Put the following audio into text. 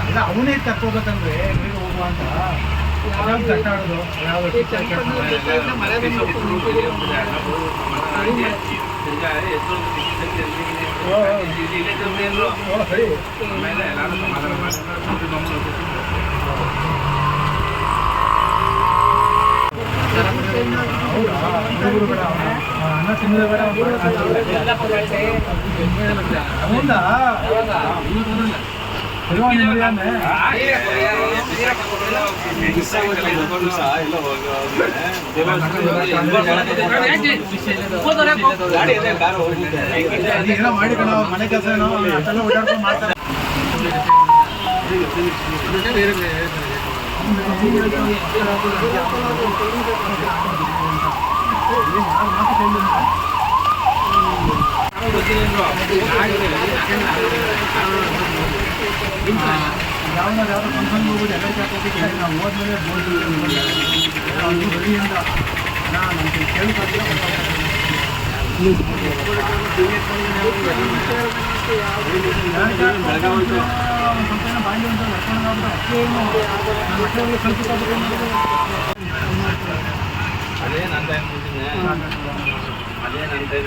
ಇಲ್ಲ ಅವನೇ ತಕ್ಕೋಬೇಕಂದ್ರೆ ನೀರು ಹೋಗುವ ಅಂತ ಯಾವ್ದು ಕಟ್ಟ ಆಡೋದು ಯಾವ್ದು ಅನ್ನ ತಿನ್ನೋದು ಬೇಡ ಹೌದಾ ಮಾಡಿ ಕಣ ಮನೆ ಕೆಲಸ ಏನೋ ಅಷ್ಟೆಲ್ಲ ಓಡಾಡ್ಕೊಂಡು ಮಾಡ್ತಾರೆ ಯಾವ್ದಾದ್ರು ಫಂಕ್ಷನ್ಗೆ ಹೋಗ್ಬೋದು ಎಲ್ಲರಿಗೆ ಹಾಕೋದಕ್ಕೆ ನಾವು ಹೋದ್ಮೇಲೆ ಬೋಲ್ಡಿಂದ ನಾನು ಕೇಳ್ಕೊಳ್ತೀನಿ ಬಾಂಡಿ ಅಂತ ಅದೇ ನಂತ ಅದೇ ನಂತ